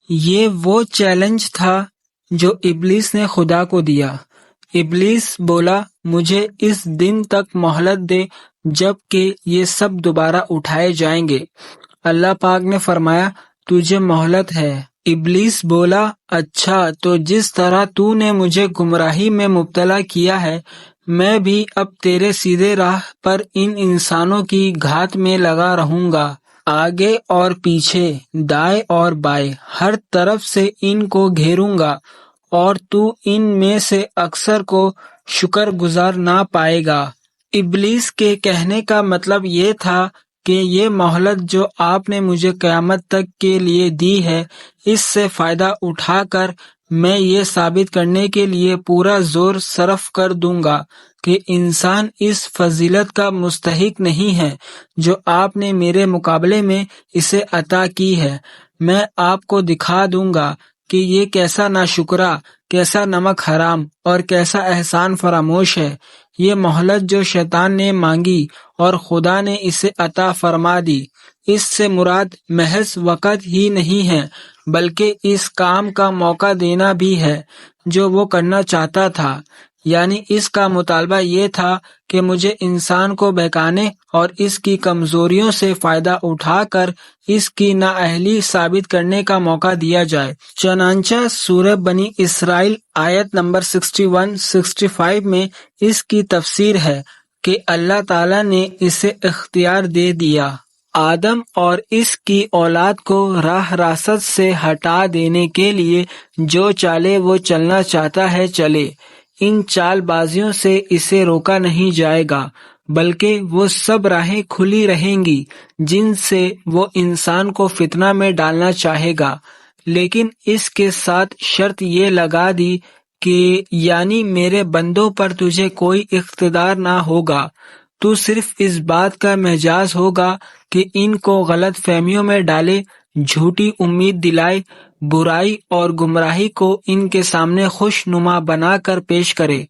یہ وہ چیلنج تھا جو ابلیس نے خدا کو دیا۔ ابلیس بولا مجھے اس دن تک مہلت دے جب کہ یہ سب دوبارہ اٹھائے جائیں گے۔ اللہ پاک نے فرمایا تجھے مہلت ہے۔ ابلیس بولا اچھا تو جس طرح تو نے مجھے گمراہی میں مبتلا کیا ہے میں بھی اب تیرے سیدھے راہ پر ان انسانوں کی گھات میں لگا رہوں گا، آگے اور پیچھے، دائیں اور بائیں، ہر طرف سے ان کو گھیروں گا، اور تو ان میں سے اکثر کو شکر گزار نہ پائے گا۔ ابلیس کے کہنے کا مطلب یہ تھا کہ یہ مہلت جو آپ نے مجھے قیامت تک کے لیے دی ہے اس سے فائدہ اٹھا کر میں یہ ثابت کرنے کے لیے پورا زور صرف کر دوں گا کہ انسان اس فضیلت کا مستحق نہیں ہے جو آپ نے میرے مقابلے میں اسے عطا کی ہے۔ میں آپ کو دکھا دوں گا کہ یہ کیسا ناشکرا، کیسا نمک حرام اور کیسا احسان فراموش ہے۔ یہ مہلت جو شیطان نے مانگی اور خدا نے اسے عطا فرما دی، اس سے مراد محض وقت ہی نہیں ہے بلکہ اس کام کا موقع دینا بھی ہے جو وہ کرنا چاہتا تھا۔ یعنی اس کا مطالبہ یہ تھا کہ مجھے انسان کو بہکانے اور اس کی کمزوریوں سے فائدہ اٹھا کر اس کی نااہلی ثابت کرنے کا موقع دیا جائے۔ چنانچہ سورہ بنی اسرائیل آیت نمبر 61-65 میں اس کی تفسیر ہے کہ اللہ تعالیٰ نے اسے اختیار دے دیا، آدم اور اس کی اولاد کو راہ راست سے ہٹا دینے کے لیے جو چالے وہ چلنا چاہتا ہے چلے۔ ان چال بازیوں سے اسے روکا نہیں جائے گا بلکہ وہ سب راہیں کھلی رہیں گی جن سے وہ انسان کو فتنہ میں ڈالنا چاہے گا، لیکن اس کے ساتھ شرط یہ لگا دی کہ یعنی میرے بندوں پر تجھے کوئی اقتدار نہ ہوگا، تو صرف اس بات کا محجاز ہوگا کہ ان کو غلط فہمیوں میں ڈالے، جھوٹی امید دلائے، برائی اور گمراہی کو ان کے سامنے خوش نما بنا کر پیش کرے،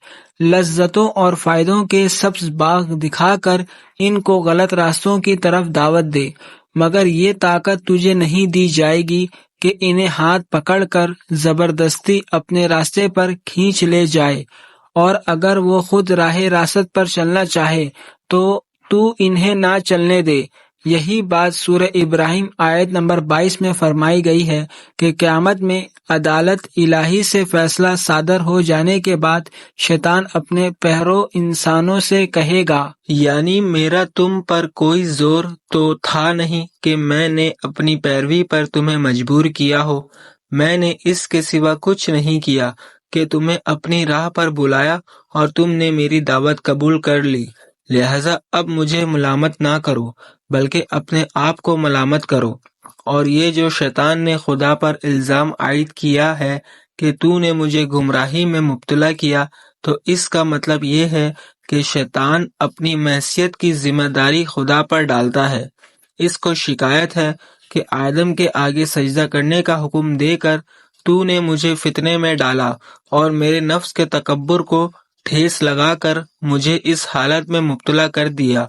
لذتوں اور فائدوں کے سبز باغ دکھا کر ان کو غلط راستوں کی طرف دعوت دے، مگر یہ طاقت تجھے نہیں دی جائے گی کہ انہیں ہاتھ پکڑ کر زبردستی اپنے راستے پر کھینچ لے جائے، اور اگر وہ خود راہ راست پر چلنا چاہے تو انہیں نہ چلنے دے۔ یہی بات سورہ ابراہیم آیت نمبر 22 میں فرمائی گئی ہے کہ قیامت میں عدالت الہی سے فیصلہ صادر ہو جانے کے بعد شیطان اپنے پہرو انسانوں سے کہے گا، یعنی میرا تم پر کوئی زور تو تھا نہیں کہ میں نے اپنی پیروی پر تمہیں مجبور کیا ہو، میں نے اس کے سوا کچھ نہیں کیا کہ تمہیں اپنی راہ پر بلایا اور تم نے میری دعوت قبول کر لی، لہذا اب مجھے ملامت نہ کرو بلکہ اپنے آپ کو ملامت کرو۔ اور یہ جو شیطان نے خدا پر الزام عائد کیا ہے کہ تو نے مجھے گمراہی میں مبتلا کیا، تو اس کا مطلب یہ ہے کہ شیطان اپنی معصیت کی ذمہ داری خدا پر ڈالتا ہے۔ اس کو شکایت ہے کہ آدم کے آگے سجدہ کرنے کا حکم دے کر تو نے مجھے فتنے میں ڈالا اور میرے نفس کے تکبر کو ٹھیس لگا کر مجھے اس حالت میں مبتلا کر دیا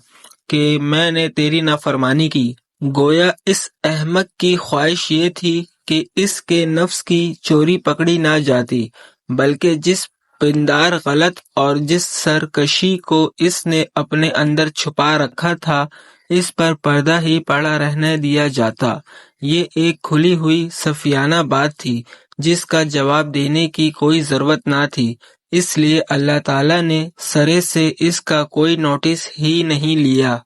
کہ میں نے تیری نافرمانی کی۔ گویا اس احمق کی خواہش یہ تھی کہ اس کے نفس کی چوری پکڑی نہ جاتی، بلکہ جس پندار غلط اور جس سرکشی کو اس نے اپنے اندر چھپا رکھا تھا اس پر پردہ ہی پڑا رہنے دیا جاتا۔ یہ ایک کھلی ہوئی صفیانہ بات تھی جس کا جواب دینے کی کوئی ضرورت نہ تھی، اس لیے اللہ تعالیٰ نے سرے سے اس کا کوئی نوٹس ہی نہیں لیا۔